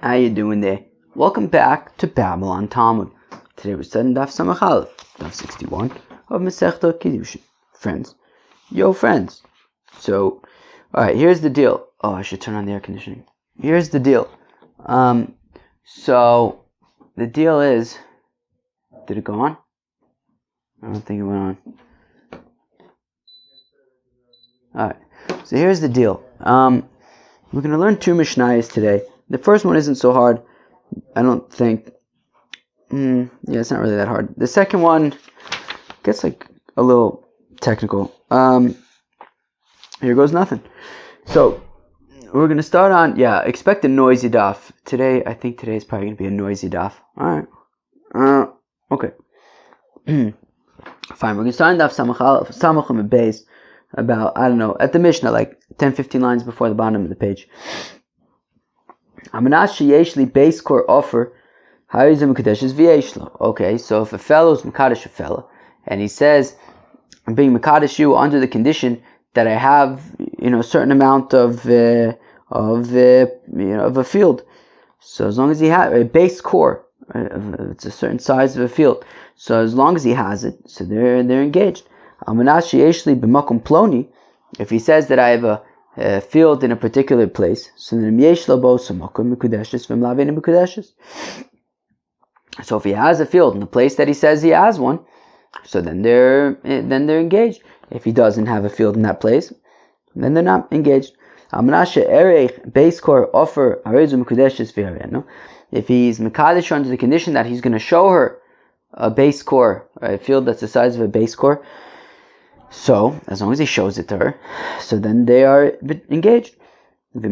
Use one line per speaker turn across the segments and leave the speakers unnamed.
How you doing there? Welcome back to Babylon Talmud. Today we're studying Daf Samach Aleph, Daf 61 of Masechta Kiddushin. Friends. Yo, friends. So, alright, here's the deal. Oh, I should turn on the air conditioning. Here's the deal. So, the deal is... Did it go on? I don't think it went on. Alright, so here's the deal. We're going to learn two Mishnayos today. The first one isn't so hard, I don't think. It's not really that hard. The second one gets like a little technical. Here goes nothing. So, we're going to start on, expect a noisy daf. I think today is probably going to be a noisy daf. Alright. Okay. Fine, we're going to start on daf Samach and Beis about, I don't know, at the Mishnah, like 10-15 lines before the bottom of the page. Base core offer. Okay, so if a fellow's Mekadesh a fellow, and he says, I'm being Mekadesh you under the condition that I have, a certain amount of a field. So as long as he has a base core, it's a certain size of a field. So as long as he has it, so they're engaged. If he says that I have a field in a particular place, so then so if he has a field in the place that he says he has one, so then they're engaged. If he doesn't have a field in that place, then they're not engaged. If he's mekadesh under the condition that he's going to show her a base core, a field that's the size of a base core, so as long as he shows it to her, so then they are engaged. But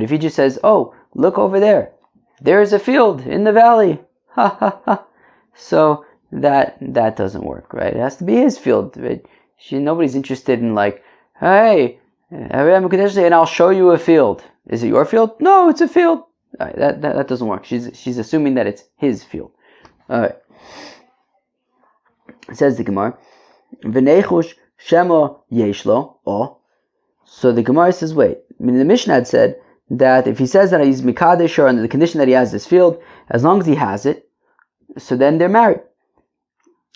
if he just says, oh, look over there's a field in the valley, so that doesn't work, right? It has to be his field, right? Nobody's interested in like, hey, and I'll show you a field. Is it your field? No, it's a field. Right, that doesn't work. She's assuming that it's his field. All right. It says the Gemara, V'nechush shema yeshlo. Oh, so the Gemara says, wait. I mean, the Mishnah had said that if he says that he's mikadesh or under the condition that he has this field, as long as he has it, so then they're married.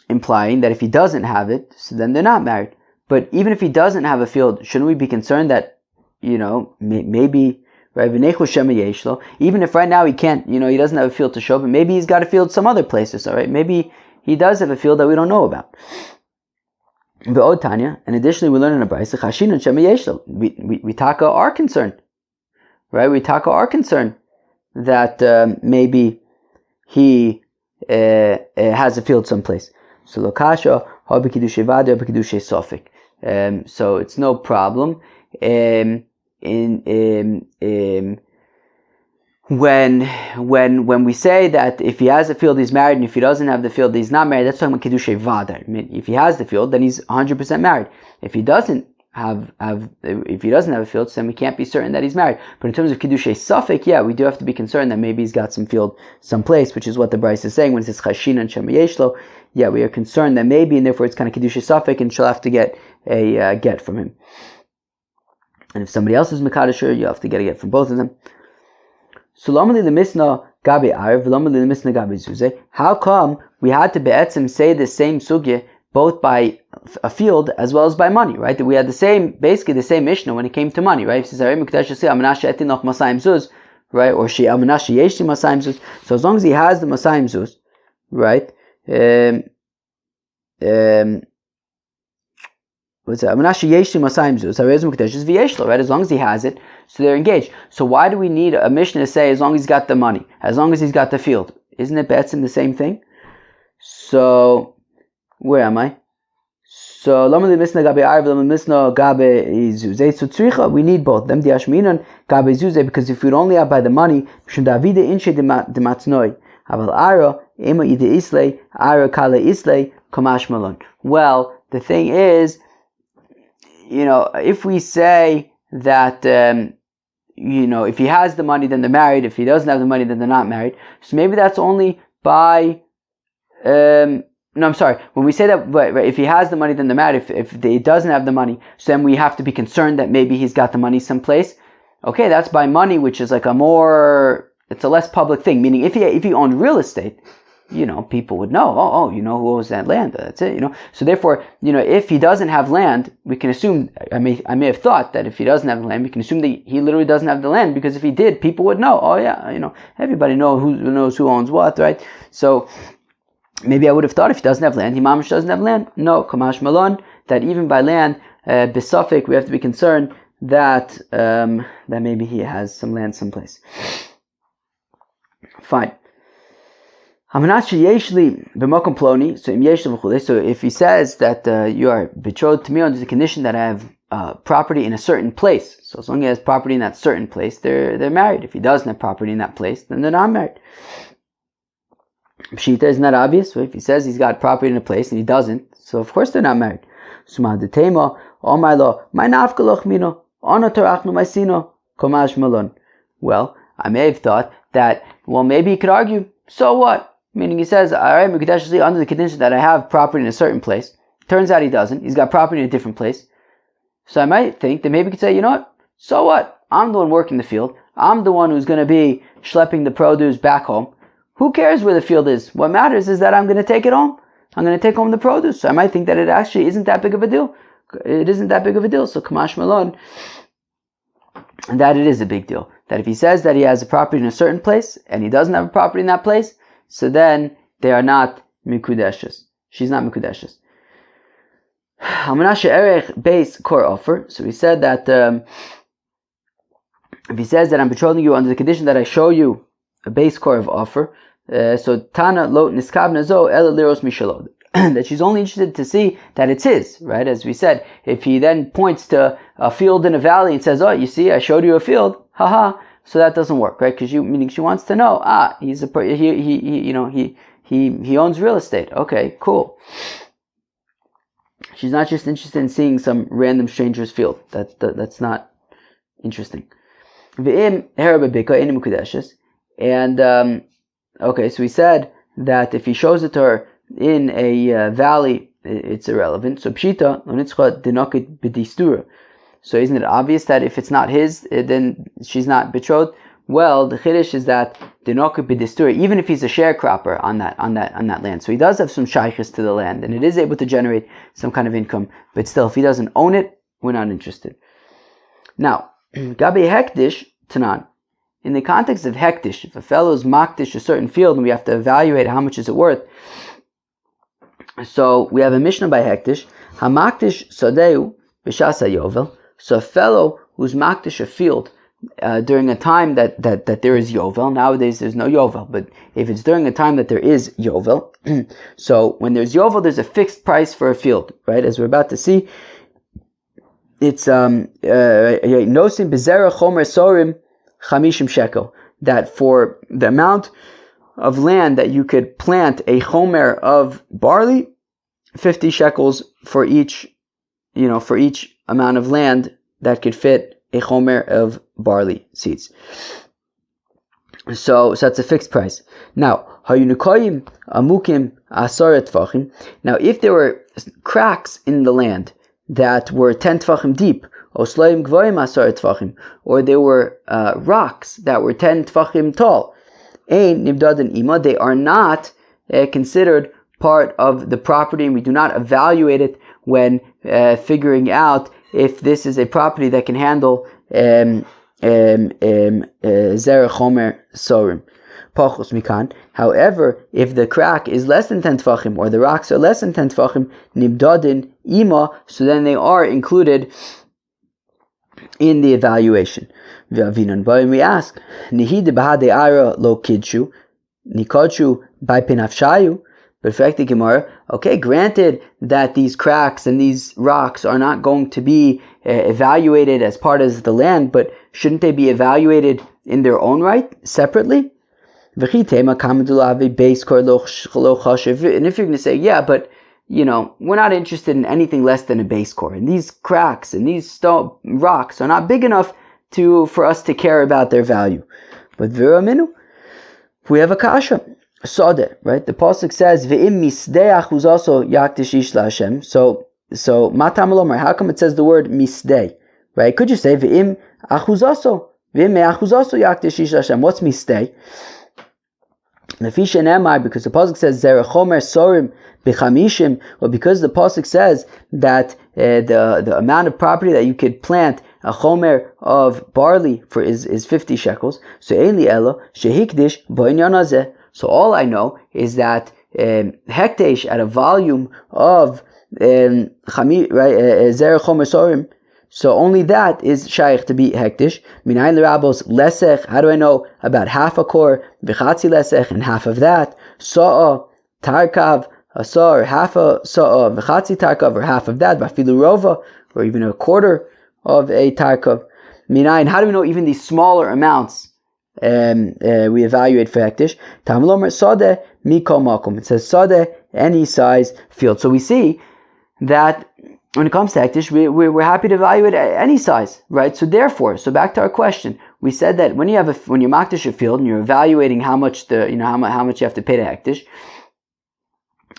Implying that if he doesn't have it, so then they're not married. But even if he doesn't have a field, shouldn't we be concerned that, maybe, right, even if right now he can't, he doesn't have a field to show, but maybe he's got a field some other places, all right? Maybe he does have a field that we don't know about. And additionally, we learn in a brayso, we taka are concerned, right? We taka are concerned that maybe he has a field someplace. So lokasha habi kiddushay vada habi kiddushay sofik. So it's no problem. When we say that if he has a field he's married, and if he doesn't have the field he's not married, that's talking about kiddushay vada. I mean, if he has the field, then he's 100% married. If he doesn't have a field, then we can't be certain that he's married. But in terms of kiddushay sofik, we do have to be concerned that maybe he's got some field someplace, which is what the Bryce is saying when it says chashin and shema yeshlo. We are concerned that maybe, and therefore it's kind of kiddushay sofik, and she'll have to get a get from him. And if somebody else is mekadesher, you have to get a get from both of them. Sulamali the misna gabi arv, lamali the misna gabi zuze. How come we had to be'etzim say the same sugya both by a field as well as by money, right? That we had basically the same Mishnah when it came to money, right? It says, right? Or she amanashi yeshli masayim zuz. So as long as he has the masayim zuz, right? What's that? Amanashi yeshli masayim zuz. Right? As long as he has it, so they're engaged. So why do we need a Mishnah to say as long as he's got the money, as long as he's got the field? Isn't it betzim the same thing? So where am I? So we need both them the ashminan gabe zuze, because if we'd only have by the money, well, the thing is, if we say that if he has the money then they're married, if he doesn't have the money then they're not married, so maybe that's only by No, I'm sorry. When we say that, right, if he has the money, then they're mad. If he doesn't have the money, so then we have to be concerned that maybe he's got the money someplace. okay, that's by money, which is like it's a less public thing. Meaning, if he owned real estate, people would know, who owns that land? That's it, So therefore, if he doesn't have land, we can assume, I may have thought that if he doesn't have land, we can assume that he literally doesn't have the land, because if he did, people would know, everybody knows who owns what, right? So, maybe I would have thought if he doesn't have land, he mamish doesn't have land. No, kamash malon, that even by land, besafik, we have to be concerned that maybe he has some land someplace. Fine. So if he says that you are betrothed to me under the condition that I have property in a certain place, so as long as he has property in that certain place, they're married. If he doesn't have property in that place, then they're not married. Pshita isn't that obvious? So if he says he's got property in a place and he doesn't, so of course they're not married. Well, I may have thought that, maybe he could argue, so what? Meaning he says, alright, Mekudeshli, under the condition that I have property in a certain place. Turns out he doesn't. He's got property in a different place. So I might think that maybe he could say, you know what? So what? I'm the one working the field. I'm the one who's going to be schlepping the produce back home. Who cares where the field is? What matters is that I'm going to take it home. I'm going to take home the produce. So I might think that it actually isn't that big of a deal. It isn't that big of a deal. So Kamash Malon, that it is a big deal. That if he says that he has a property in a certain place and he doesn't have a property in that place, so then they are not mikudeshes. She's not mikudeshes. Hamanashe erech base core offer. So he said that if he says that I'm betrothing you under the condition that I show you a base core of offer, so Tana lo niskabna zo ela liros mishalod, that she's only interested to see that it's his, right? As we said, if he then points to a field in a valley and says, "Oh, you see, I showed you a field," haha. So that doesn't work, right? Because meaning she wants to know, he owns real estate. Okay, cool. She's not just interested in seeing some random stranger's field. That's not interesting. And okay, so we said that if he shows it to her in a valley, it's irrelevant. So pshita onitzcha dinokit b'distura. So isn't it obvious that if it's not his, then she's not betrothed? Well, the chiddush is that dinokit b'distura, even if he's a sharecropper on that land, so he does have some shaykhs to the land, and it is able to generate some kind of income. But still, if he doesn't own it, we're not interested. Now, gabi hektish tanan. In the context of hektish, if a fellow is makdish a certain field and we have to evaluate how much is it worth, so we have a Mishnah by hektish, hamakdish sadeu b'shasa yovel. So a fellow who's makdish a field during a time that there is yovel. Nowadays there's no yovel, but if it's during a time that there is yovel, so when there's yovel, there's a fixed price for a field, right? As we're about to see, it's nosim bezerah chomer sorim 50 shekel, that for the amount of land that you could plant a chomer of barley, 50 shekels for each amount of land that could fit a chomer of barley seeds. So that's a fixed price. Now, hayunukoyim amukim asaret tvachim. Now, if there were cracks in the land that were 10 tvachim deep, or there were rocks that were 10 tvachim tall, they are not considered part of the property, and we do not evaluate it when figuring out if this is a property that can handle zerah chomer sorim. However, if the crack is less than 10 tvachim, or the rocks are less than 10 tvachim, nibdadin ima, so then they are included in the evaluation. We ask, lo kidshu, nikodshu by pinafshayu. But effectively, Gemara, okay, granted that these cracks and these rocks are not going to be evaluated as part of the land, but shouldn't they be evaluated in their own right, separately? And if you're going to say, yeah, but we're not interested in anything less than a base core, and these cracks and these rocks are not big enough for us to care about their value. But Viraminu, we have a kasha. Sode, right? The pasuk says ve'im misdeach, who's also yakdish ish laHashem. So matam lomar. How come it says the word misdei? Right? Could you say ve'im achuzaso? What's mistake? Because the pasuk says Zera Chomer Sorim B'Chamishim, or because the pasuk says that the amount of property that you could plant a chomer of barley for is 50 shekels. So Ein Li Elo Shehikdish B'Inyan Hazeh. So all I know is that hekdesh at a volume of Zera Chomer Sorim. So only that is shaykh to be hektish. Minayin l'rabos lesech. How do I know about half a kor, v'chatzi lesech, and half of that? Sa'a tarkav, a sa'a, or half a sa'a, v'chatzi tarkav, or half of that, v'afilu rova, or even a quarter of a tarkav. Minayin. How do we know even these smaller amounts? We evaluate for hektish. Tamlomer sadeh mikol makom. It says sadeh, any size field. So we see that when it comes to hektish, we're happy to evaluate any size, right? So therefore, back to our question, we said that when you're makdish a field and you're evaluating how much how much you have to pay to hektish.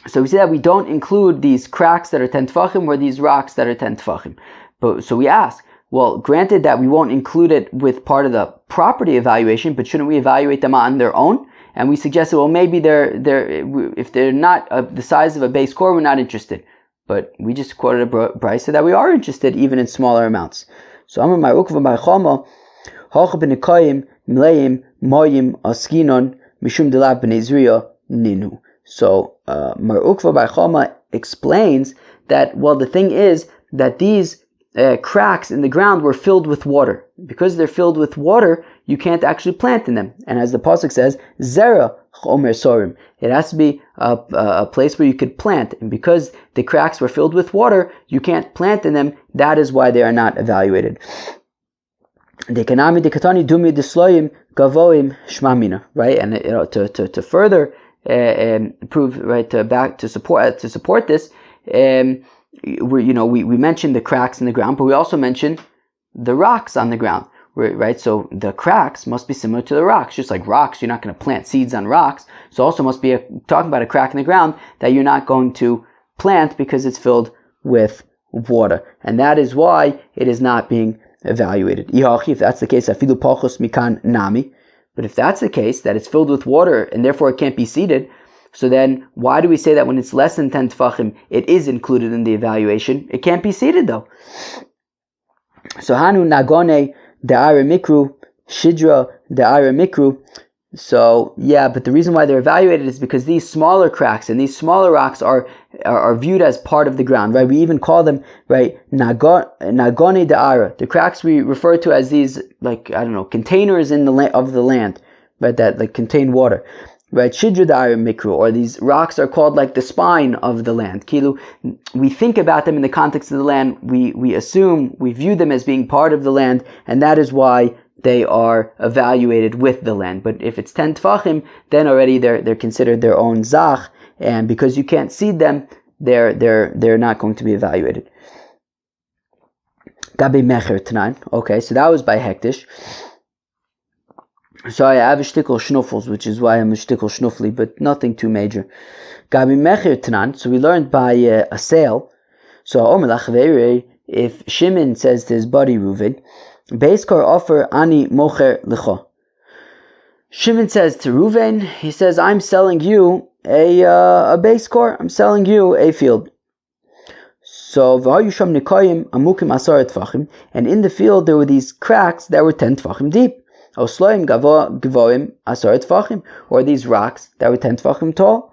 So we say that we don't include these cracks that are 10 tefachim or these rocks that are 10 tefachim. But so we ask, well, granted that we won't include it with part of the property evaluation, but shouldn't we evaluate them on their own? And we suggested, well, maybe if they're not the size of a base core, we're not interested. But we just quoted a brisa that we are interested even in smaller amounts. So Amar Mar Ukva Bar Chama, Halcha b'Nikayim Mleim Moyim Askinon Mishum Delav B'nei Zriya Ninu. So Mar Ukva Bar Chama explains that, well, the thing is that these cracks in the ground were filled with water. Because they're filled with water, you can't actually plant in them. And as the pasuk says, Zera Chomer Sorim. It has to be a place where you could plant. And because the cracks were filled with water, you can't plant in them. That is why they are not evaluated. Dekanami dekatani dumi desloyim gavoim shmamina. Right, and to further prove, right, to support this, we mentioned the cracks in the ground, but we also mentioned the rocks on the ground. Right, so the cracks must be similar to the rocks. Just like rocks, you're not going to plant seeds on rocks. So also must be talking about a crack in the ground that you're not going to plant because it's filled with water. And that is why it is not being evaluated. If that's the case, afilu pachos mikan nami. But if that's the case, that it's filled with water and therefore it can't be seeded, so then why do we say that when it's less than 10 tefachim, it is included in the evaluation? It can't be seeded though. So hanu nagone De'ara mikru, shidra de'ara mikru. So yeah, but the reason why they're evaluated is because these smaller cracks and these smaller rocks are viewed as part of the ground, right? We even call them, right, nagone de'ara. The cracks we refer to as these, like, containers in of the land, right, that like contain water. Right, shidra de'ara mikru, or these rocks are called like the spine of the land. Kilu, we think about them in the context of the land. We assume, we view them as being part of the land, and that is why they are evaluated with the land. But if it's 10 tefachim, then already they're considered their own zach, and because you can't seed them, they're not going to be evaluated. Gabi mecher tanan. Okay, so that was by hektish. So I have a shtickle schnuffles, which is why I'm a shtickle schnuffly, but nothing too major. Gabi mecher tanan. So we learned by a sale. So if Shimon says to his buddy Reuven, Beiskar offer ani mocher lecha. Shimon says to Reuven, he says, I'm selling you a beiskar. I'm selling you a field. So v'hayusham nikayim amukim asaret tefachim, and in the field there were these cracks that were 10 tefachim deep. Or these rocks that were 10 tefachim tall,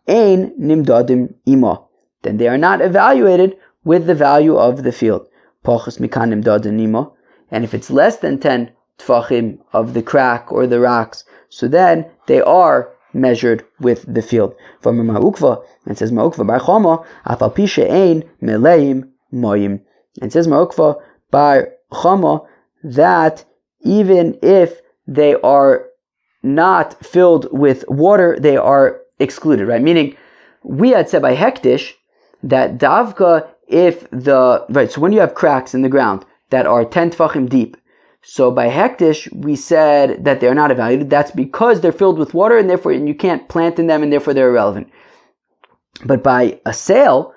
ein nimdadim ima. Then they are not evaluated with the value of the field. Pachos mikan nimdadim ima. And if it's less than 10 tefachim of the crack or the rocks, so then they are measured with the field. From Mar Ukva, and says Mar Ukva bar Chama, afal pishe ein meleim moyim. And says Mar Ukva bar Chama that even if they are not filled with water, they are excluded, right? Meaning, we had said by hektish that davka, so when you have cracks in the ground that are 10 tefachim deep, so by hektish, we said that they're not evaluated. That's because they're filled with water and therefore you can't plant in them and therefore they're irrelevant. But by a sale,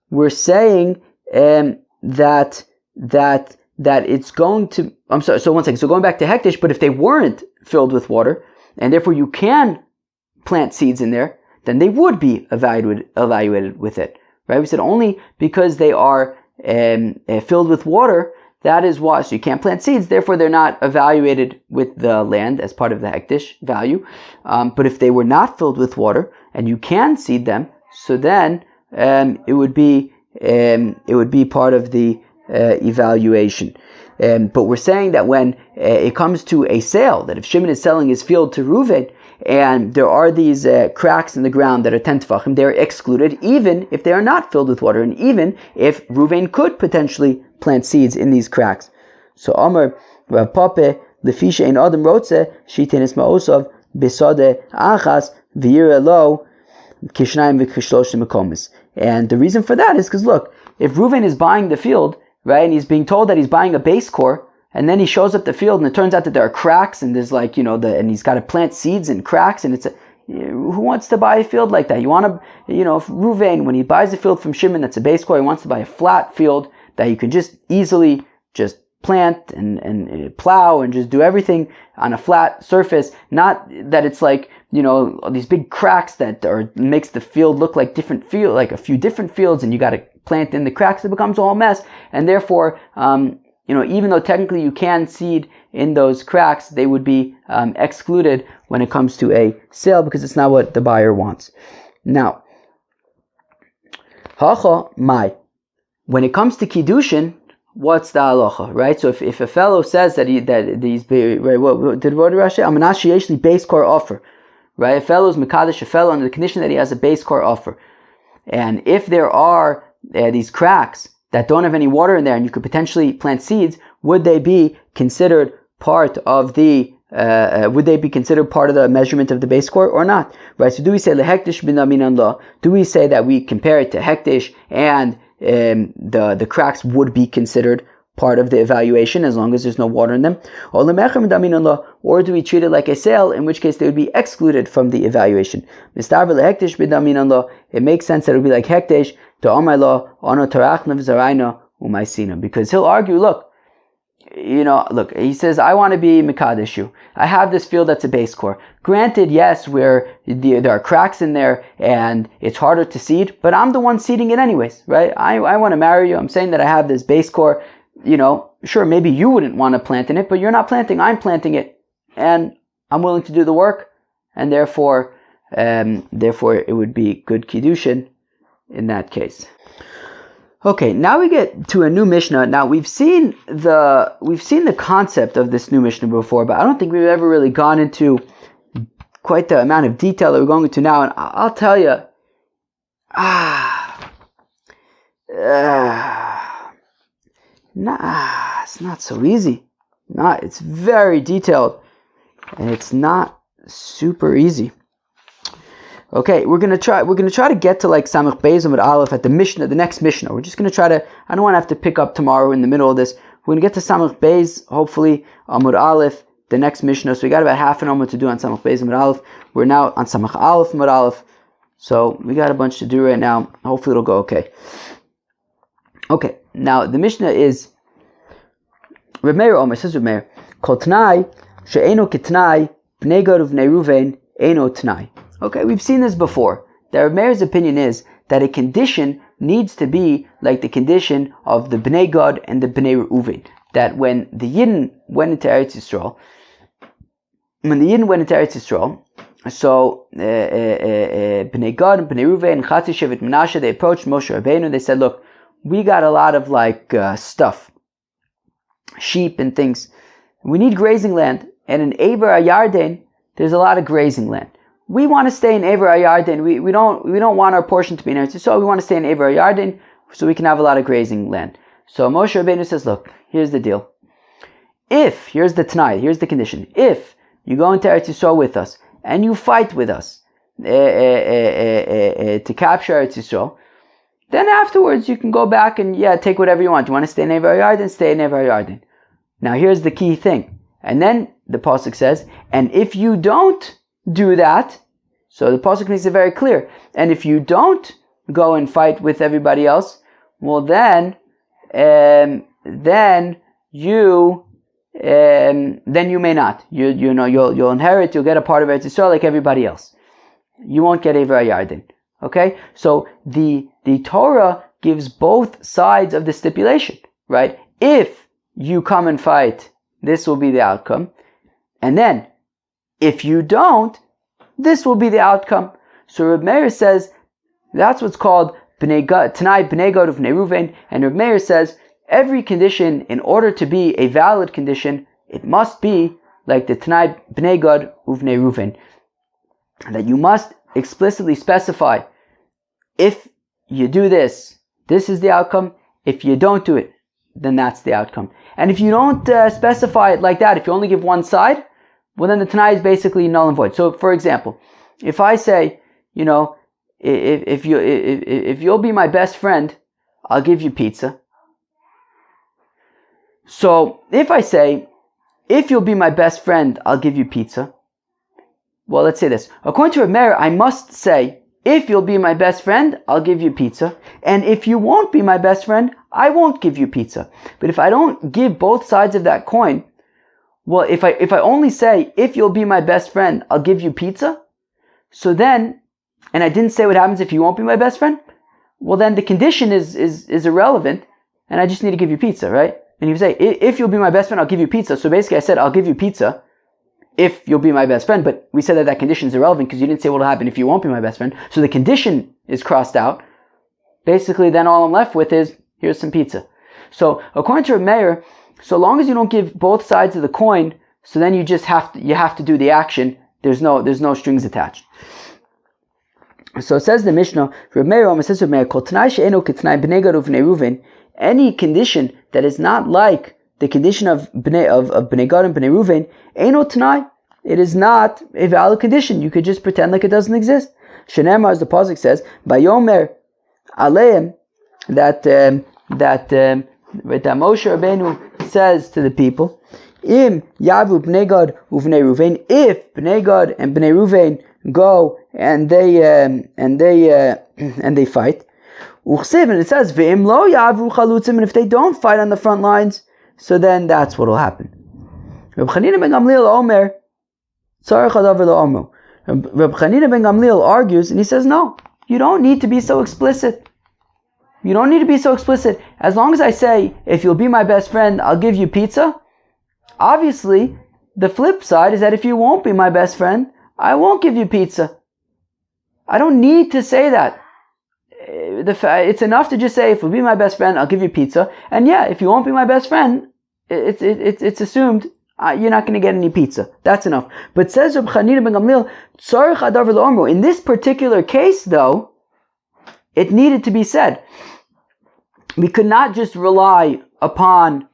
we're saying that that it's going to, I'm sorry, so one second, so going back to hektish, but if they weren't filled with water, and therefore you can plant seeds in there, then they would be evaluated with it, right? We said only because they are filled with water, that is why, so you can't plant seeds, therefore they're not evaluated with the land as part of the hektish value. But if they were not filled with water, and you can seed them, so then it would be part of the evaluation. But we're saying that when it comes to a sale, that if Shimon is selling his field to Reuven, and there are these cracks in the ground that are 10 tefachim, they're excluded even if they are not filled with water, and even if Reuven could potentially plant seeds in these cracks. So Amar Rav Pape Lefisha ein Adam Rotze Shitenis Ma'osav Besade Achas V'yira Lo Kishnayim V'Kishloshim Mekomis. And the reason for that is because look, if Reuven is buying the field, right, and he's being told that he's buying a base core, and then he shows up the field and it turns out that there are cracks and there's like, and he's got to plant seeds in cracks, and who wants to buy a field like that? You want to, if Reuven, when he buys a field from Shimon that's a base core, he wants to buy a flat field that you can just easily just plant and plow and just do everything on a flat surface, not that it's like, these big cracks that makes the field look like like a few different fields, and you got to plant in the cracks, it becomes a whole mess, and therefore, even though technically you can seed in those cracks, they would be excluded when it comes to a sale because it's not what the buyer wants. Now, hacha mai. When it comes to Kiddushin, what's the halacha, right? So if a fellow says that he's right, what did Rashi? Amanashi yeshli base core offer, right? A fellow is mekadesh a fellow under the condition that he has a base core offer, and if there are these cracks that don't have any water in there, and you could potentially plant seeds, would they be considered part of the measurement of the base core or not? Right. So do we say lehektish b'namin la? Do we say that we compare it to hektish, and the cracks would be considered part of the evaluation as long as there's no water in them? Or do we treat it like a sale, in which case they would be excluded from the evaluation? It makes sense that it would be like hektish. Because he'll argue, look, he says, I want to be Mekadesh. I have this field that's a base core. Granted, yes, where there are cracks in there and it's harder to seed, but I'm the one seeding it anyways, right? I want to marry you. I'm saying that I have this base core. Sure, maybe you wouldn't want to plant in it, but you're not planting, I'm planting it. And I'm willing to do the work, and therefore it would be good Kiddushin in that case. Okay, now we get to a new Mishnah. Now we've seen the concept of this new Mishnah before, but I don't think we've ever really gone into quite the amount of detail that we're going into now. And I'll tell you, it's not so easy. It's very detailed, and it's not super easy. Okay, we're gonna try to get to like Samach Beis Amud Aleph at the Mishnah, the next Mishnah. We're just gonna try to. I don't want to have to pick up tomorrow in the middle of this. We're gonna get to Samach Beis, hopefully Amud Aleph, the next Mishnah. So we got about half an hour to do on Samach Beis Amud Aleph. We're now on Samach Aleph Amud Aleph, so we got a bunch to do right now. Hopefully it'll go okay. Okay, now the Mishnah is Reb Meir Omer, says Reb Meir, Kol Tnai she'eno kitnai bnei Gad uvnei Ruven eno tnai. Okay, we've seen this before. The Reb Meir's opinion is that a condition needs to be like the condition of the Bnei Gad and the Bnei Reuven. That when the Yidden went into Eretz Yisrael, so Bnei Gad and Bnei Reuven and Chatzi Shevet Menashe, they approached Moshe Rabbeinu and they said, look, we got a lot of stuff, sheep and things. We need grazing land. And in Ever HaYarden, there's a lot of grazing land. We want to stay in Ever HaYarden. We don't want our portion to be in Eretz Yisrael. We want to stay in Ever HaYarden so we can have a lot of grazing land. So Moshe Rabbeinu says, look, here's the deal. Here's the Tanai, here's the condition. If you go into Eretz Yisrael with us and you fight with us to capture Eretz Yisrael, then afterwards you can go back and take whatever you want. You want to stay in Ever HaYarden, stay in Ever HaYarden. Now here's the key thing. And then the pasuk says, and if you don't do that, so the pasuk makes it very clear. And if you don't go and fight with everybody else, well then then you may not. You'll inherit, you'll get a part of Eretz Yisrael like everybody else. You won't get Eivra Yarden. Okay? So the Torah gives both sides of the stipulation, right? If you come and fight, this will be the outcome. And then, if you don't, this will be the outcome. So Reb Meir says, that's what's called Tanai B'nei Gad Uvnei Ruvain. And Reb Meir says, every condition, in order to be a valid condition, it must be like the Tanai B'nei Gad Uvnei Ruvain. That you must explicitly specify, if you do this, this is the outcome. If you don't do it, then that's the outcome. And if you don't specify it like that, if you only give one side, well then the Tanai is basically null and void. So for example, if I say, if you'll be my best friend, I'll give you pizza. So if I say, if you'll be my best friend, I'll give you pizza. Well, let's say this. According to Reb Meir, I must say, if you'll be my best friend, I'll give you pizza. And if you won't be my best friend, I won't give you pizza. But if I don't give both sides of that coin, well, if I only say, if you'll be my best friend, I'll give you pizza, so then, and I didn't say what happens if you won't be my best friend, well then the condition is irrelevant, and I just need to give you pizza, right? And you say, if you'll be my best friend, I'll give you pizza. So basically I said, I'll give you pizza if you'll be my best friend, but we said that condition is irrelevant because you didn't say what will happen if you won't be my best friend. So the condition is crossed out. Basically then all I'm left with is, here's some pizza. So according to Reb Meir, so long as you don't give both sides of the coin, so then you just have to do the action. There's no strings attached. So it says the Mishnah, Reb Meir says Reb Meir, Kol Tanai she'eno k'tanai b'nei Gad uvnei Ruvain, any condition that is not like the condition of Bnei Gad and Bnei Ruvain, Eino Tanai, it is not a valid condition. You could just pretend like it doesn't exist. Shenemar, as the pasuk says, Bayomer Aleim, that Moshe Rabbeinu says to the people, Im Yavu Bnei Gad Uvnei Ruvain, if Bnei Gad and Bnei Ruvain go and they fight. And it says, V'im lo yavu chalutzim, and if they don't fight on the front lines, so then that's what will happen. Reb Chanina ben Gamliel Omer, Tzarech hadavar lo omer. Reb Chanina ben Gamliel argues, and he says, no, you don't need to be so explicit. You don't need to be so explicit. As long as I say, if you'll be my best friend, I'll give you pizza. Obviously, the flip side is that if you won't be my best friend, I won't give you pizza. I don't need to say that. It's enough to just say, if you'll be my best friend, I'll give you pizza. And yeah, if you won't be my best friend, it's assumed you're not going to get any pizza. That's enough. But says Reb Chanina ben Gamliel, Tzarech hadavar lo omru. In this particular case, though, it needed to be said. We could not just rely upon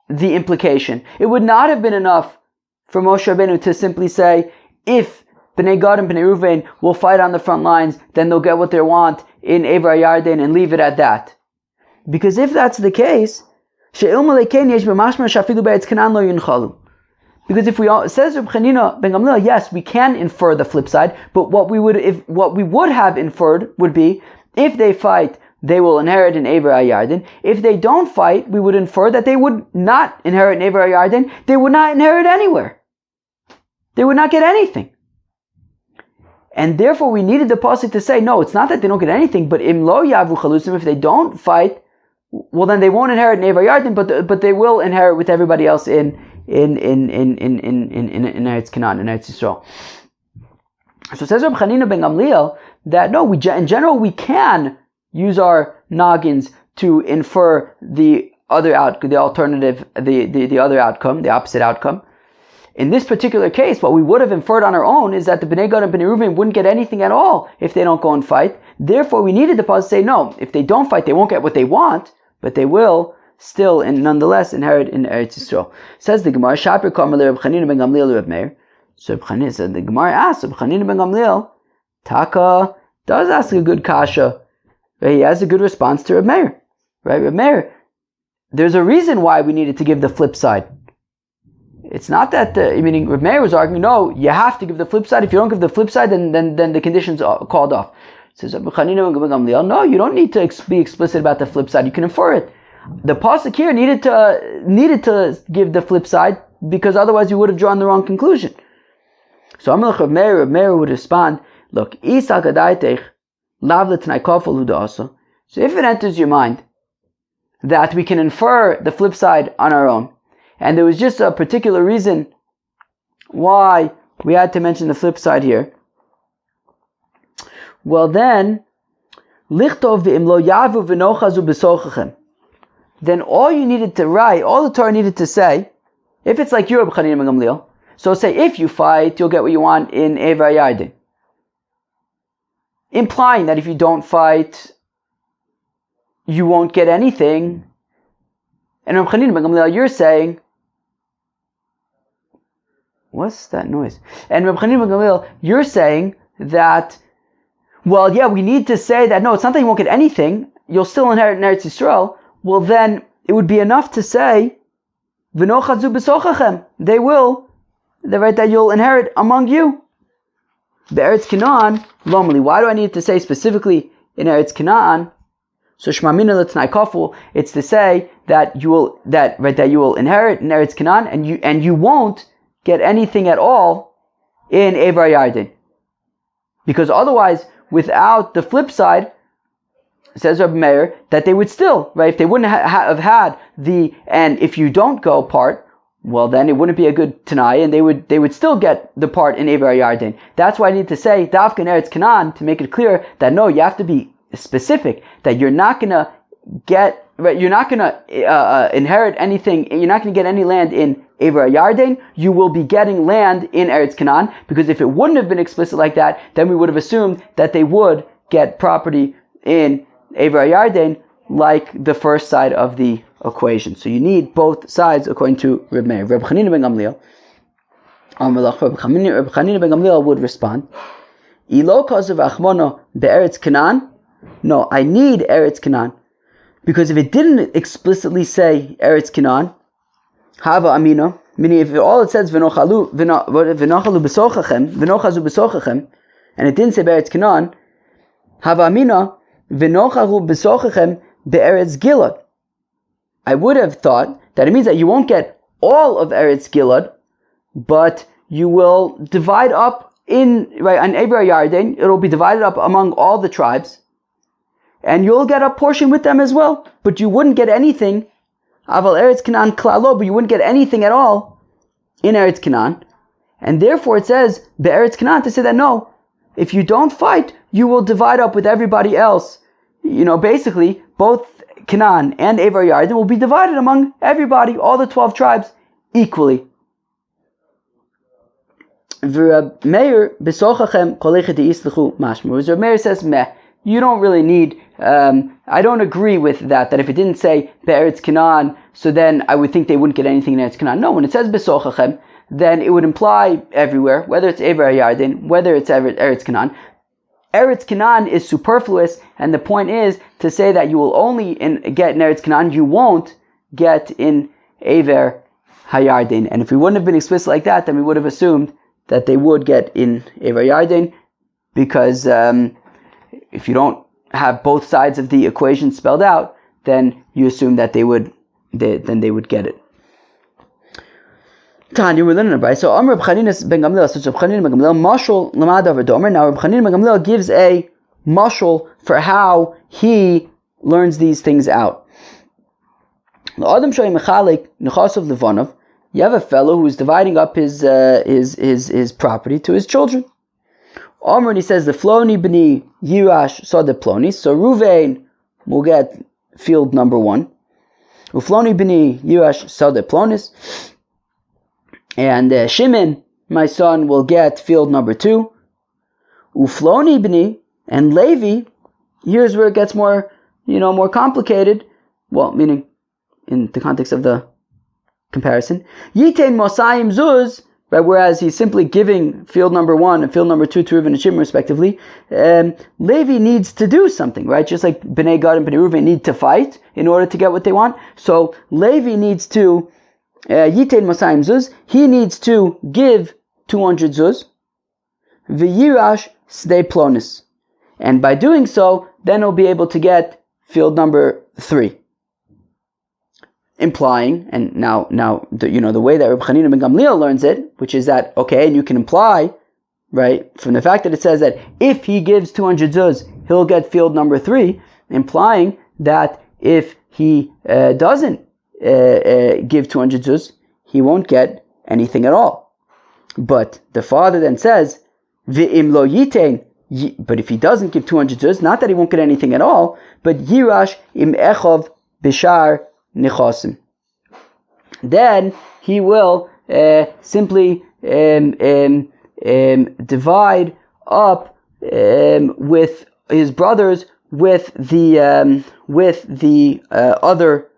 the implication. It would not have been enough for Moshe Rabbeinu to simply say, if Bnei Gad and Bnei Ruvain will fight on the front lines, then they'll get what they want in Eivra Yarden, and leave it at that. Because if that's the case, because if says Reb Chanina ben Gamliel, yes, we can infer the flip side, but what we would have inferred would be, if they fight, they will inherit in Eivra Yarden. If they don't fight, we would infer that they would not inherit in Eivra Yarden. They would not inherit anywhere. They would not get anything. And therefore we needed the pasuk to say, no, it's not that they don't get anything, but im lo yavu chalusim, if they don't fight, well then they won't inherit in Eivra Yarden, but they will inherit with everybody else in Eretz Canaan, in Eretz Yisrael. So says Reb Chanina ben Gamliel that no, in general we can use our noggins to infer the other the other outcome, the opposite outcome. In this particular case, what we would have inferred on our own is that the Bnei Gad and Bnei Ruvain wouldn't get anything at all if they don't go and fight. Therefore, we needed the pause to say, no, if they don't fight, they won't get what they want, but they will still and nonetheless inherit in Eretz Yisrael. Says the Gemara, Shaper Kamer Reb Chanina ben Gamliel Reb Meir. So Reb Chanina said, the Gemara asks, Reb Chanina ben Gamliel, Taka does ask a good kasha. He has a good response to Reb Meir. Right, Reb Meir, there's a reason why we needed to give the flip side. It's not that, meaning Reb Meir was arguing, no, you have to give the flip side. If you don't give the flip side, then the condition's called off. Says Reb Chanina ben Gamliel, no, you don't need to be explicit about the flip side. You can infer it. The pasuk here needed to give the flip side, because otherwise you would have drawn the wrong conclusion. So Amalek Rav Meir would respond, look, so if it enters your mind that we can infer the flip side on our own, and there was just a particular reason why we had to mention the flip side here, well then, then all you needed to write, all the Torah needed to say, if it's like Reb Chanina ben Gamliel, so say if you fight, you'll get what you want in Ever Yarden. Implying that if you don't fight, you won't get anything. And Reb Chanina ben Gamliel, you're saying, what's that noise? And Reb Chanina ben Gamliel, you're saying that, well, yeah, we need to say that, no, it's not that you won't get anything, you'll still inherit in Eretz Yisrael. Well, then, it would be enough to say, V'nochazu b'sochachem, they will, that you'll inherit among you. Be'eretz Canaan, lomali, why do I need to say specifically in Eretz Canaan? So Shmamina l'tnai kaful, it's to say that you will inherit in Eretz Canaan, and you won't get anything at all in Evar Yarden. Because otherwise, without the flip side, says Rabbi Meir, that they would still, if they wouldn't have had the and if you don't go part, well then it wouldn't be a good Tanai, and they would still get the part in Evar Yarden. That's why I need to say Dafka in Eretz Canaan, to make it clear that no, you have to be specific, that you're not gonna get, you're not gonna inherit anything, you're not gonna get any land in Evar Yarden, you will be getting land in Eretz Canaan, because if it wouldn't have been explicit like that, then we would have assumed that they would get property in Evar Yarden, like the first side of the equation. So you need both sides according to Reb Meir. Reb Chanina ben Gamliel, Reb Chanina ben Gamliel would respond, Ilo kazav achmono be'eretz Canaan. No, I need Eretz Canaan, because if it didn't explicitly say Eretz Canaan, Hava Amina, meaning if all it says v'nochazu b'sochachem, and it didn't say Be'eretz Canaan, Hava Amina v'nochazu b'sochachem be'eretz Gilad. I would have thought that it means that you won't get all of Eretz Gilad, but you will divide up on Evar Yarden, it'll be divided up among all the tribes, and you'll get a portion with them as well, but you wouldn't get anything. Aval Eretz Canaan klalo, but you wouldn't get anything at all in Eretz Canaan, and therefore it says be'eretz Canaan to say that no, if you don't fight, you will divide up with everybody else. Basically, both Canaan and Evar Yarden will be divided among everybody, all the 12 tribes, equally. Reb Meir says, meh, you don't really need, I don't agree with that if it didn't say Be'eretz Canaan, so then I would think they wouldn't get anything in Eretz Canaan. No, when it says Besochachem, then it would imply everywhere, whether it's Evar Yarden, whether it's Eretz Canaan. Eretz Canaan is superfluous, and the point is to say that you will only get in Eretz Canaan, you won't get in Ever Hayarden. And if we wouldn't have been explicit like that, then we would have assumed that they would get in Ever Yarden, because if you don't have both sides of the equation spelled out, then you assume that they would get it. Tanya, we're learning about. So Reb Chanina ben Gamliel, Reb Chanina ben Gamliel, mashal lamad over domer. Now Reb Chanina ben Gamliel gives a mashal for how he learns these things out. You have a fellow who's dividing up his property to his children. And he says the Floni b'ni Yirash Sode Ploni. So Ruvain will get field number 1. Ufloni b'ni Yirash Sode Plonis. And Shimon, my son, will get field number 2. Ufloni b'ni, and Levi, here's where it gets more complicated. Well, meaning in the context of the comparison. Yitain Mosayim Zuz, right, whereas he's simply giving field number 1 and field number 2 to Reuven and Shimon respectively. Levi needs to do something, right? Just like Bnei Gad and Bnei Reuven need to fight in order to get what they want. So Levi needs to Yitain Mosayim Zuz, he needs to give 200 Zuz. V'yirash Sdei Plonis. And by doing so, then he'll be able to get field number 3. implying, and now the way that Reb Chanina ben Gamliel learns it, which is that, okay, and you can imply, right, from the fact that it says that if he gives 200 zuz, he'll get field number 3, implying that if he doesn't give 200 zuz, he won't get anything at all. But the father then says, V'im lo yitain, but if he doesn't give 200 zuz, not that he won't get anything at all, but yirash im echov bishar nichosim. Then he will simply divide up with his brothers with the other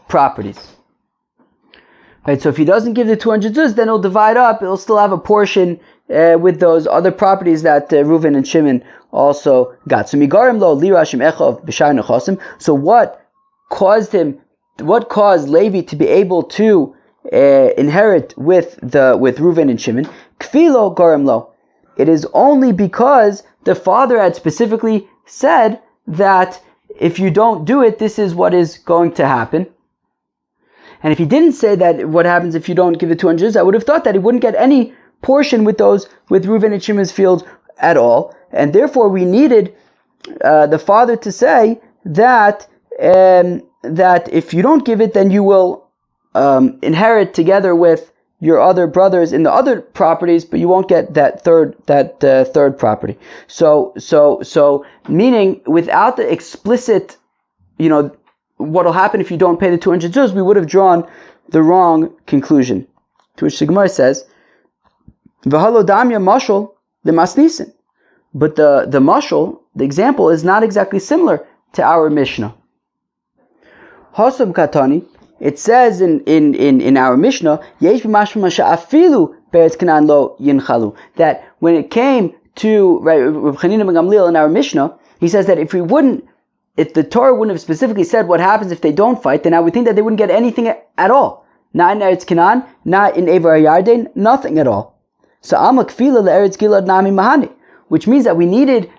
properties. Right. So if he doesn't give the 200 zuz, then he'll divide up. He'll still have a portion with those other properties that Reuven and Shimon also got. So migarim lo lirashim echov b'shar nechosim. So what caused Levi to be able to inherit with Reuven and Shimon? Kfilo garim lo. It is only because the father had specifically said that if you don't do it, this is what is going to happen. And if he didn't say that what happens if you don't give the 200, I would have thought that he wouldn't get any portion with Reuven and Shimon's fields at all. And therefore we needed the father to say that if you don't give it, then you will inherit together with your other brothers in the other properties, but you won't get that third property. So meaning without the explicit, what will happen if you don't pay the 200 zuz, we would have drawn the wrong conclusion. To which the Gemara says, "V'halo damya mashal lemasnisin," but the mashal, the example, is not exactly similar to our Mishnah. Hasam katani. It says in our Mishnah, Yesh b'mashma sha'afilu beretz Canaan lo yinchalu, that when it came to Reb Chanina ben Gamliel in our Mishnah, he says that if the Torah wouldn't have specifically said what happens if they don't fight, then I would think that they wouldn't get anything at all. Not in Eretz Canaan, not in Ever HaYarden, nothing at all. So Amak Fila le'Eretz Gilad Nami Mahani, which means that we needed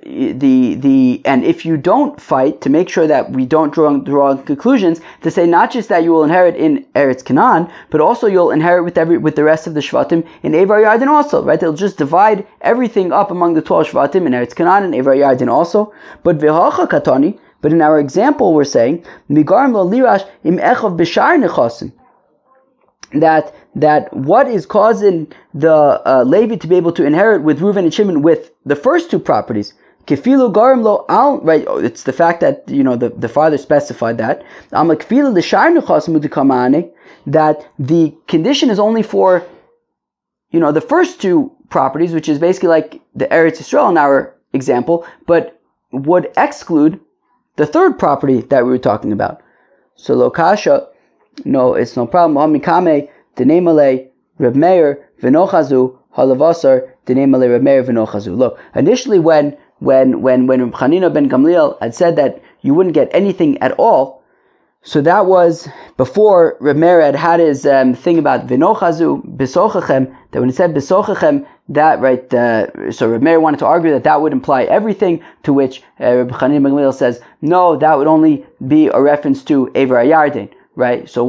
and if you don't fight, to make sure that we don't draw conclusions, to say not just that you will inherit in Eretz Canaan, but also you'll inherit with the rest of the Shvatim in Ever Yarden also, right? They'll just divide everything up among the 12 Shvatim in Eretz Canaan and Ever Yarden also. But Vehacha Katani, but in our example we're saying, Migarim lo lirash im echav b'shar nechasim, that what is causing the Levi to be able to inherit with Reuven and Shimon with the first two properties, Kefilu garim lo al, right? It's the fact that the father specified that that the condition is only for the first two properties, which is basically like the Eretz Yisrael in our example, but would exclude the third property that we were talking about. So lokasha, no, it's no problem. Hamikame denemale Reb Meir v'nochazu halavasar denemale Reb Meir v'nochazu. Look, initially when Reb Chanina ben Gamliel had said that you wouldn't get anything at all, so that was before Reb Meir had his thing about v'nochazu b'sochachem, that when it said b'sochachem, that right, so Reb Meir wanted to argue that would imply everything, to which Reb Chanina ben Gamliel says, no, that would only be a reference to Ever HaYarden, right? So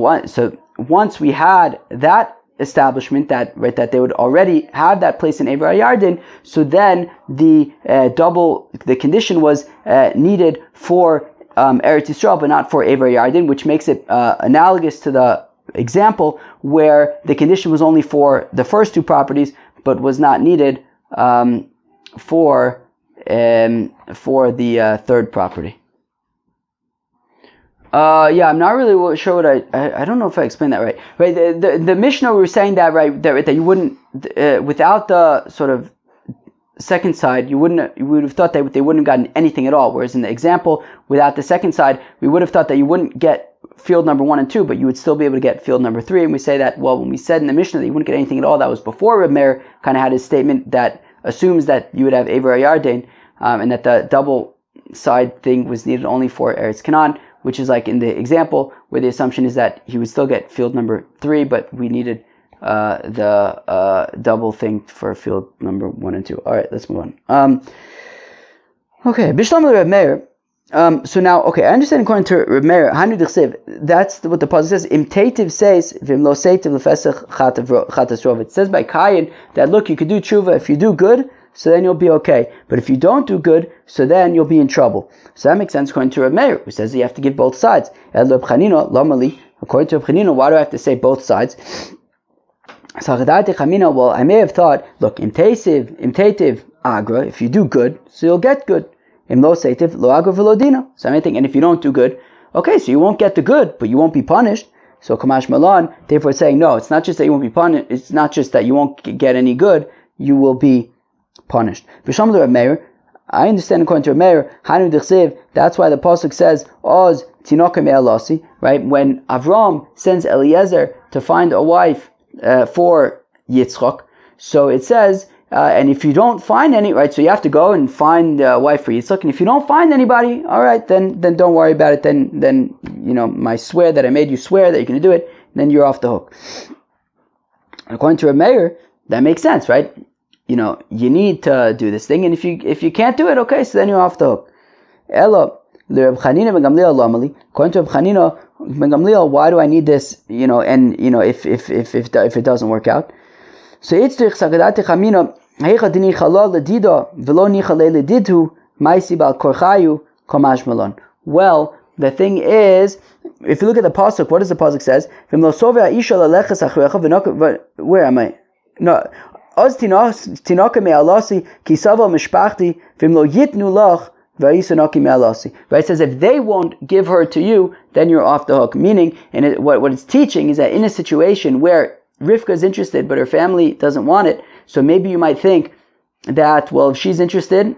once we had that establishment that they would already have that place in Ever HaYarden, so then the condition was needed for Eretz Yisrael, but not for Ever HaYarden, which makes it analogous to the example where the condition was only for the first two properties, but was not needed for the third property. I'm not really sure what I don't know if I explained that right. Right, the Mishnah, we were saying that that you wouldn't without the sort of second side, you would have thought that they wouldn't have gotten anything at all. Whereas in the example, without the second side, we would have thought that you wouldn't get field number 1 and 2, but you would still be able to get field number 3. And we say that, well, when we said in the Mishnah that you wouldn't get anything at all, that was before Reb Meir kind of had his statement that assumes that you would have Ever HaYarden, and that the double side thing was needed only for Eretz Canaan, which is like in the example where the assumption is that he would still get field number 3, but we needed the double thing for field number 1 and 2. All right, let's move on. Okay, Bishlam Reb Meir, So now, okay, I understand according to Reb Meir, Hanu D'chsev, that's what the pasuk says. Imtativ says, Vim lo seitiv lefesach chatas rov. It says by Kayin that look, you could do tshuva if you do good, so then you'll be okay. But if you don't do good, so then you'll be in trouble. So that makes sense according to Reb Meir, who says you have to give both sides. According to Reb Chanina, why do I have to say both sides? Well, I may have thought, look, imtativ agra, if you do good, so you'll get good. Im lo seitiv lo agra v'lo dina. So I'm thinking, and if you don't do good, okay, so you won't get the good, but you won't be punished. So Kamash Malan, therefore saying, no, it's not just that you won't be punished, it's not just that you won't get any good, you will be punished. B'sham Reb Meir, I understand according to Reb Meir, Hanu D'chsev, that's why the pasuk says, Oz tinoka me'alasi, right? When Avram sends Eliezer to find a wife for Yitzchak, so it says, and if you don't find any, right, so you have to go and find a wife for Yitzchak, and if you don't find anybody, all right, then don't worry about it, then my swear that I made you swear that you're going to do it, then you're off the hook. According to Reb Meir, that makes sense, right? You need to do this thing, and if you can't do it, okay, so then you're off the hook. Elo, Reb Chanina ben Gamliel lamali. According to Reb Chanina ben Gamliel, why do I need this? If it doesn't work out, so it's to Sagadati Chamina. Well, the thing is, if you look at the pasuk, what does the pasuk says? Where am I? No. Right, it says if they won't give her to you, then you're off the hook. Meaning, and what it's teaching is that in a situation where Rivka is interested, but her family doesn't want it, so maybe you might think that, well, if she's interested,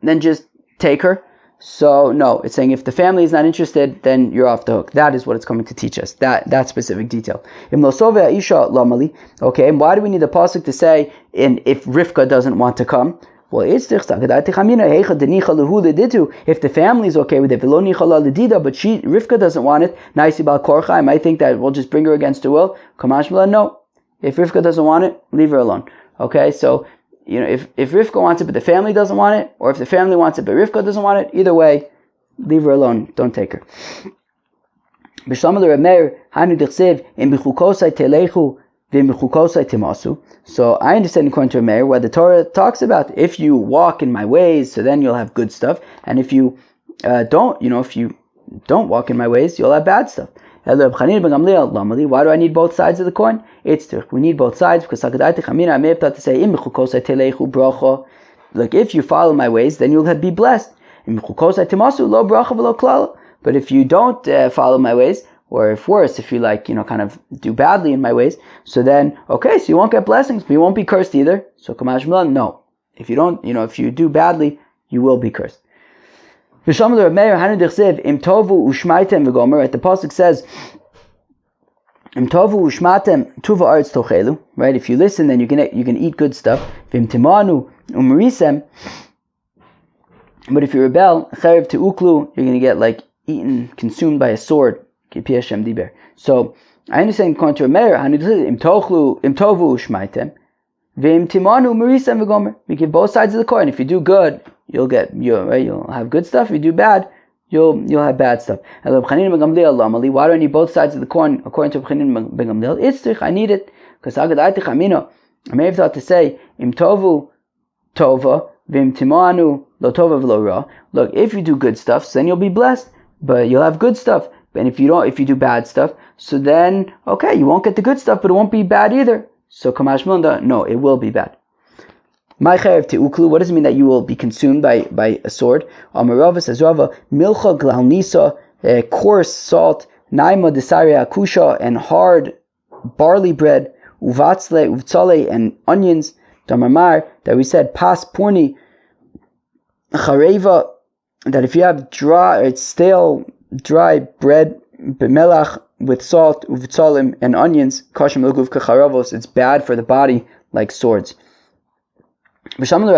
then just take her. So no, it's saying if the family is not interested, then you're off the hook. That is what it's coming to teach us, that specific detail. Okay, and why do we need the pasuk to say if Rivka doesn't want to come? Well, if the family is okay with it, but Rivka doesn't want it, I might think that we'll just bring her against her will. No. If Rivka doesn't want it, leave her alone. Okay, so if Rivka wants it but the family doesn't want it, or if the family wants it but Rivka doesn't want it, either way, leave her alone. Don't take her. So I understand according to Meir where the Torah talks about if you walk in my ways, so then you'll have good stuff, and if you don't walk in my ways, you'll have bad stuff. Why do I need both sides of the coin? We need both sides because I may have thought to say, like if you follow my ways, then you'll be blessed. But if you don't follow my ways, or if worse, if you kind of do badly in my ways, so then, okay, so you won't get blessings, but you won't be cursed either. So Kamash Milan, no. If you don't, if you do badly, you will be cursed. The pasuk says, Im tovu ushmatem tuva aretz tochelu. Right? If you listen, then you can eat good stuff. Vim timanu umarisem. But if you rebel, charev teuklu, you're going to get consumed by a sword. So I understand according to Meir, im tovu ushmaitem. Vim timanu umarisem v'gomer. We give both sides of the coin. If you do good, you'll have good stuff. If you do bad, you'll have bad stuff. Why do I need both sides of the coin? According to Reb Chanina ben Gamliel, I need it because I may have thought to say im tovu tova vim timanu lo tova v'lo ra. Look, if you do good stuff, then you'll be blessed, but you'll have good stuff. And if you do bad stuff, so then okay, you won't get the good stuff, but it won't be bad either. So Kamash Munda, no, it will be bad. What does it mean that you will be consumed by a sword? Amarava says Rava, milcha glalnisa, coarse salt, naima desaria akusha, and hard barley bread, uvatzle, uvtzale, and onions, damamar, that we said, pas purni, chareva, that if you have stale, dry bread, bemelach, with salt, uvtzalim, and onions, kashim luguv kacharavos, it's bad for the body like swords. I understand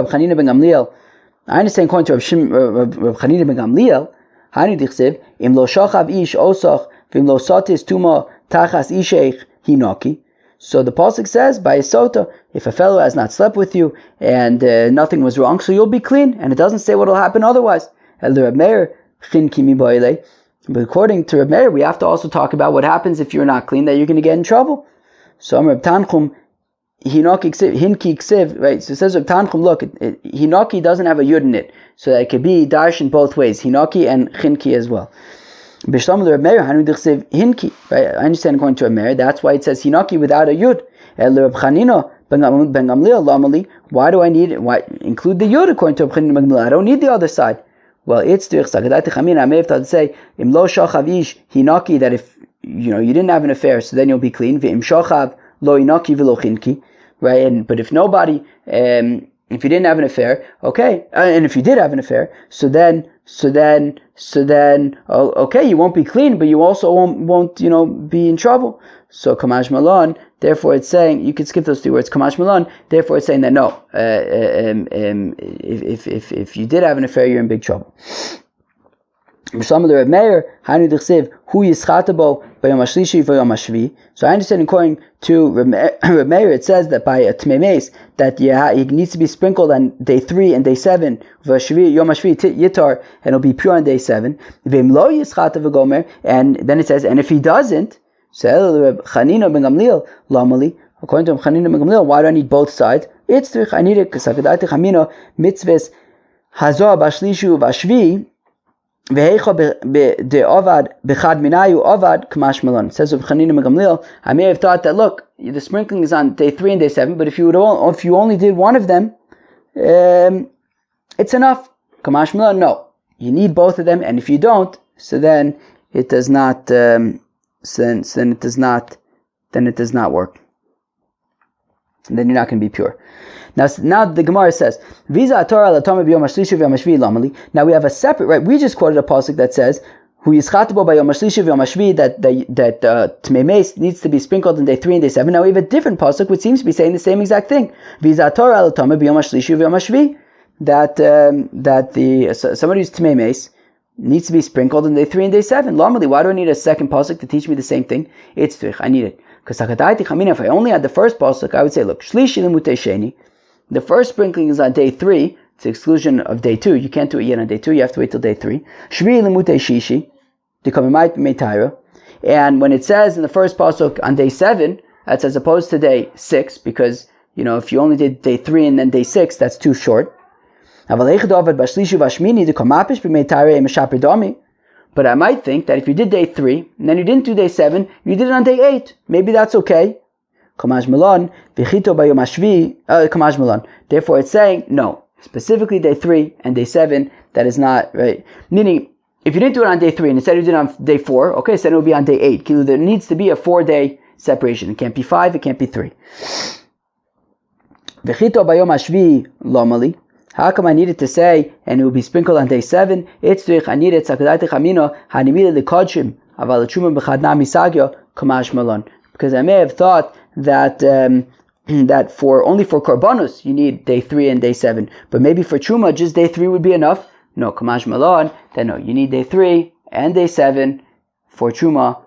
according to Reb Chanina ben Gamliel, Hani dichsev, im lo shachav ish osach, vim lo sotis tuma tachas isheich hinaki. So the pasuk says by a sota, if a fellow has not slept with you and nothing was wrong, so you'll be clean, and it doesn't say what will happen otherwise. El Reb Meir, chinki mi boile. But according to Reb Meir, we have to also talk about what happens if you're not clean, that you're going to get in trouble. So Reb Tanchum, hinaki ksiv, right? So it says Reb Tanchum, look, hinaki doesn't have a yud in it, so that it could be darshan both ways, hinaki and chinki as well. B'shlam Reb Meir, hanu dichsev hinki, right? I understand according to Reb Meir, that's why it says hinaki without a yud. Reb Chanina ben Gamliel lamali. Why do I need it? Why include the yud according to Reb Chanina ben Gamliel? I don't need the other side. Well, it's durch Sagadati Chamina. I may have thought to say im lo shachav ish hinaki, that if you didn't have an affair, so then you'll be clean. V'im shachav lo hinaki v'lo chinki, right? But if nobody, if you didn't have an affair, okay, and if you did have an affair, so then, okay, you won't be clean, but you also won't, be in trouble. So Kamash Malon, therefore it's saying, you could skip those two words, Kamash Malon, therefore it's saying that no, if you did have an affair, you're in big trouble. So I understand according to Reb Meir, it says that by a tmei that it needs to be sprinkled on day 3 and day 7, Yom Hashvi Yitar, and it'll be pure on day 7. And then it says, and if he doesn't, according to Chanina ben Gamliel, why do I need both sides? It's I need it because mitzvahs hazor bashlishu vashvi. Says Reb Chanina ben Gamliel, I may have thought that, look, the sprinkling is on day 3 and day 7, but if you only did one of them, it's enough. Kamash Malon, no, you need both of them, and if you don't, so then it does not. Then it does not work. And then you're not going to be pure. Now the Gemara says, "Visa Torah latome b'yom hashlishi v'yom hashvi lamali." Now we have a separate, right? We just quoted a pasuk that says, "Hu yischatbo b'yom hashlishi v'yom hashvi," that tmei meis needs to be sprinkled in day 3 and day 7. Now we have a different pasuk which seems to be saying the same exact thing. Visa Torah latome b'yom hashlishi v'yom hashvi, that somebody who's tmei meis needs to be sprinkled in day 3 and day 7. Lamali, why do I need a second pasuk to teach me the same thing? It's trich, I need it. Because if I only had the first pasuk, I would say, look, shlishi lemutei sheni. The first sprinkling is on day 3, to the exclusion of day 2. You can't do it yet on day 2, you have to wait till day 3. Shvi lemutei shishi, and when it says in the first pasuk on day 7, that's as opposed to day 6, because, if you only did day 3 and then day 6, that's too short. But I might think that if you did day 3, and then you didn't do day 7, you did it on day 8. Maybe that's okay. Therefore it's saying, no, specifically day 3 and day 7, that is not, right? Meaning, if you didn't do it on day 3, and instead you did it on day 4, okay, so then it will be on day 8. There needs to be a 4-day separation. It can't be 5, it can't be 3. How come I needed to say, and it will be sprinkled on day 7? It's because I may have thought that that only for korbanos you need day 3 and day 7, but maybe for truma just day 3 would be enough. No, kamash malon. Then no, you need day 3 and day 7 for truma,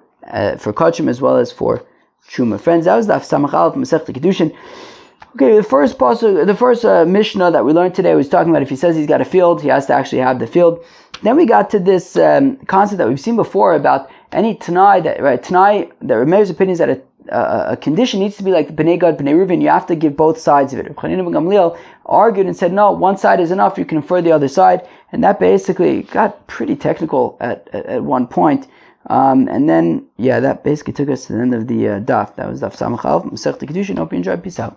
for kodshim as well as for truma. Friends, that was the Samach Aleph Masechta Kiddushin. Okay, the first Mishnah that we learned today was talking about if he says he's got a field, he has to actually have the field. Then we got to this concept that we've seen before about any Tanai that Reb Meir's opinion is that a condition needs to be like Bnei Gad, Bnei Reuven. You have to give both sides of it. Chanina ben Gamliel argued and said, no, one side is enough, you can infer the other side. And that basically got pretty technical at one point. And then, that basically took us to the end of the daf. That was daf Samach Aleph, Masechta Kiddushin. Hope you enjoyed. Peace out.